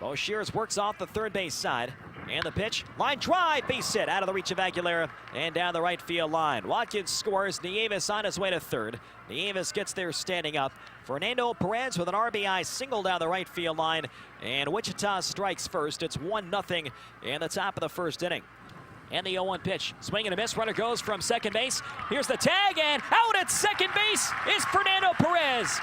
Boshears works off the third base side. And the pitch, line drive, base hit out of the reach of Aguilera and down the right field line. Watkins scores, Nieves on his way to third. Nieves gets there standing up. Fernando Perez with an RBI single down the right field line. And Wichita strikes first. It's 1-0 in the top of the first inning. And the 0-1 pitch, swing and a miss, runner goes from second base. Here's the tag, and out at second base is Fernando Perez.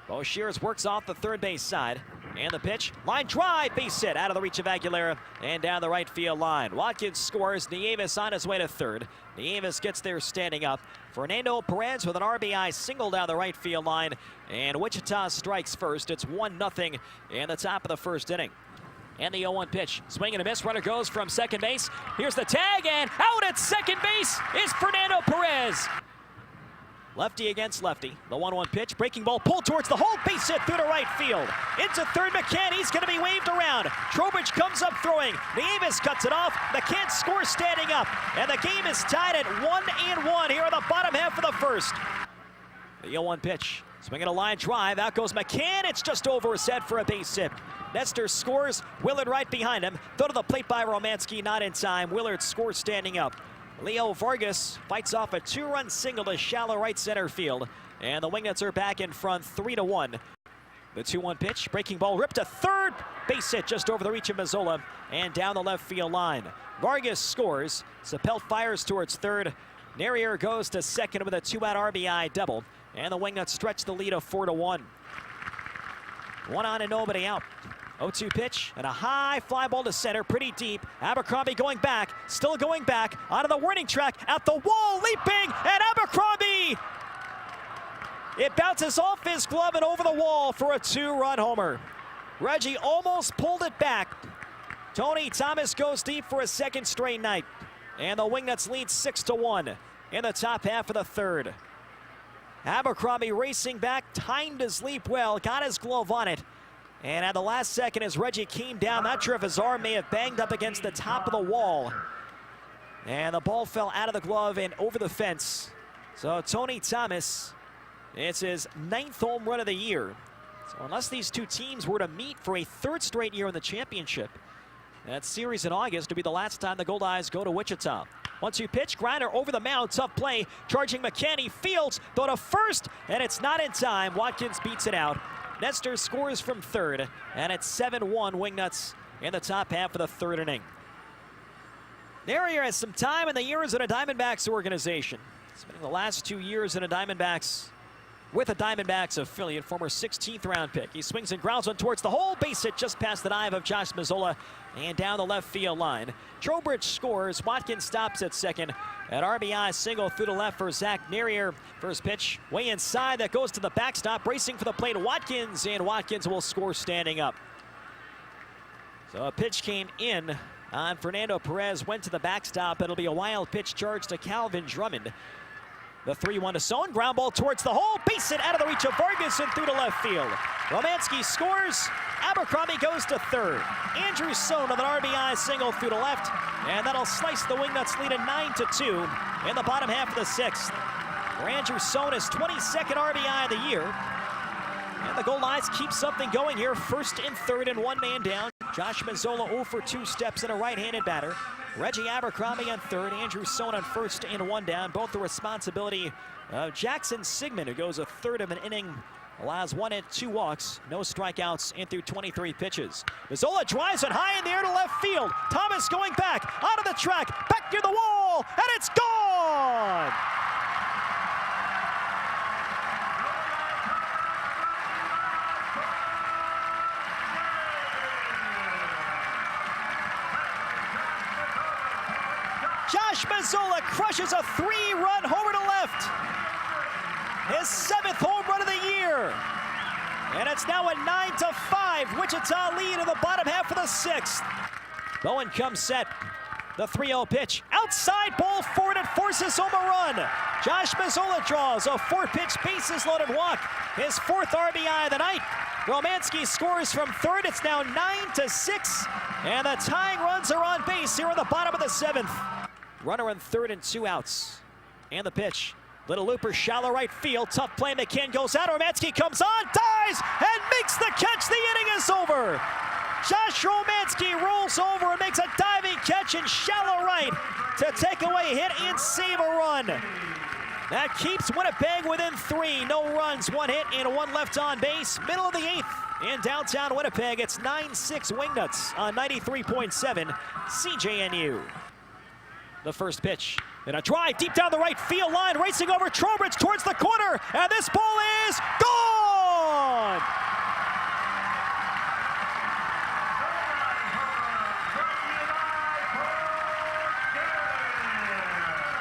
Boshears works off the third base side. And the pitch, line drive, base hit out of the reach of Aguilera and down the right field line. Watkins scores, Nieves on his way to third. Nieves gets there standing up. Fernando Perez with an RBI single down the right field line. And Wichita strikes first. It's 1-0 in the top of the first inning. And the 0-1 pitch, swing and a miss, runner goes from second base. Here's the tag, and out at second base is Fernando Perez. Lefty against lefty. The 1-1 pitch, breaking ball pulled towards the hole, base hit through to right field. Into third, McCann, he's going to be waved around. Trowbridge comes up throwing. Nieves cuts it off. McCann scores standing up. And the game is tied at 1-1 here in the bottom half of the first. The 0-1 pitch, swinging a line drive. Out goes McCann. It's just over his head for a base hit. Nestor scores. Willard right behind him. Throw to the plate by Romanski, not in time. Willard scores standing up. Leo Vargas fights off a two-run single to shallow right center field. And the Wingnets are back in front 3-1. The 2-1 pitch, breaking ball ripped to third. Base hit just over the reach of Mazzola and down the left field line. Vargas scores. Sapelt fires towards third. Nerrier goes to second with a 2-out RBI double. And the Wingnets stretch the lead of 4-1. 1 on and nobody out. 0-2 pitch and a high fly ball to center, pretty deep. Abercrombie going back, still going back, onto the warning track, at the wall, leaping, and Abercrombie! It bounces off his glove and over the wall for a 2-run homer. Reggie almost pulled it back. Tony Thomas goes deep for a second straight night. And the Wingnets lead 6-1 in the top half of the third. Abercrombie racing back, timed his leap well, got his glove on it. And at the last second, as Reggie came down, not sure if his arm may have banged up against the top of the wall. And the ball fell out of the glove and over the fence. So Tony Thomas, it's his 9th home run of the year. So unless these two teams were to meet for a 3rd straight year in the championship, that series in August will be the last time the Goldeyes go to Wichita. 1-2 pitch, grinder over the mound, tough play. Charging McCann, fields, throw to first, and it's not in time. Watkins beats it out. Nestor scores from third, and it's 7-1 Wingnuts in the top half of the third inning. Nerrier has some time in the years in a Diamondbacks organization. Spending the last 2 years in a Diamondbacks with a Diamondbacks affiliate, former 16th round pick. He swings and grounds one towards the hole, base hit just past the dive of Josh Mazzola and down the left field line. Trowbridge scores, Watkins stops at second. An RBI single through the left for Zach Nerrier. First pitch way inside, that goes to the backstop, bracing for the plate Watkins, and Watkins will score standing up. So a pitch came in on Fernando Perez, went to the backstop. It'll be a wild pitch charge to Calvin Drummond. The 3-1 to Sohn, ground ball towards the hole, base it out of the reach of Vargas and through to left field. Romanski scores, Abercrombie goes to third. Andrew Sohn with an RBI single through to left, and that'll slice the Wingnuts lead at 9-2 in the bottom half of the 6th. For Andrew Sohn, his 22nd RBI of the year. And the Goldeyes keep something going here, first and third and 1 man down. Josh Mazzola 0 for 2 steps and a right-handed batter. Reggie Abercrombie on third, Andrew Sohn on first and 1 down. Both the responsibility of Jackson Sigmund, who goes a third of an inning, allows 1 hit, 2 walks, no strikeouts, and through 23 pitches. Mazzola drives it high in the air to left field. Thomas going back, out of the track, back near the wall, and it's gone! Josh Mazzola crushes a 3-run homer to left. His 7th home run of the year. And it's now a 9-5 Wichita lead in the bottom half of the 6th. Bowen comes set. The 3-0 pitch. Outside ball forward, it forces home a run. Josh Mazzola draws a 4-pitch bases loaded walk. His 4th RBI of the night. Romanski scores from third. It's now 9-6. And the tying runs are on base here in the bottom of the 7th. Runner in third and 2 outs. And the pitch. Little looper, shallow right field. Tough play. McCann goes out. Romanski comes on, dives, and makes the catch. The inning is over. Josh Romanski rolls over and makes a diving catch in shallow right to take away a hit and save a run. That keeps Winnipeg within 3. No runs, 1 hit, and 1 left on base. Middle of the 8th in downtown Winnipeg. It's 9-6 Wingnuts on 93.7 CJNU. The first pitch. And a drive deep down the right field line, racing over Trowbridge towards the corner, and this ball is gone!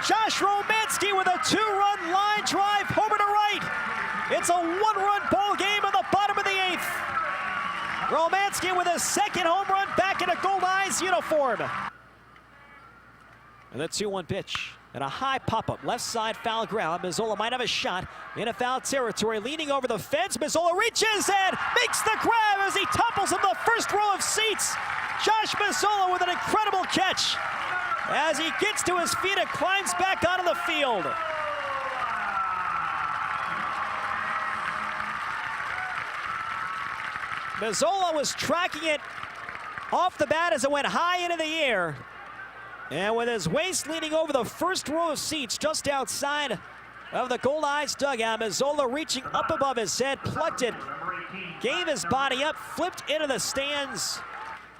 Josh Romanski with a 2-run line drive homer to right. It's a 1-run ball game in the bottom of the 8th. Romanski with a second home run back in a Goldeyes uniform. And the 2-1 pitch. And a high pop-up, left side foul ground. Mazzola might have a shot in a foul territory, leaning over the fence. Mazzola reaches and makes the grab as he topples in the first row of seats. Josh Mazzola with an incredible catch. As he gets to his feet and climbs back onto the field. Mazzola was tracking it off the bat as it went high into the air. And with his waist leaning over the first row of seats just outside of the Goldeyes dugout, Mazzola reaching up above his head, plucked it, gave his body up, flipped into the stands.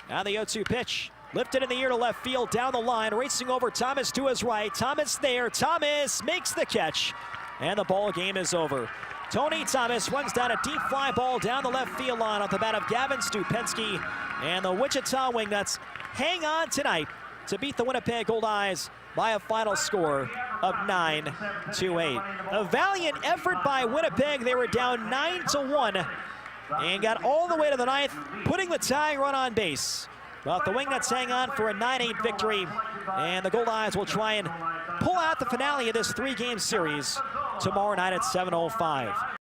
Now the 0-2 pitch. Lifted in the air to left field, down the line, racing over Thomas to his right. Thomas there, Thomas makes the catch, and the ball game is over. Tony Thomas runs down a deep fly ball down the left field line off the bat of Gavin Stupensky, and the Wichita Wingnuts hang on tonight to beat the Winnipeg Goldeyes by a final score of 9-8. A valiant effort by Winnipeg. They were down 9-1 and got all the way to the 9th, putting the tying run on base. But the Wingnuts hang on for a 9-8 victory, and the Goldeyes will try and pull out the finale of this 3-game series tomorrow night at 7:05.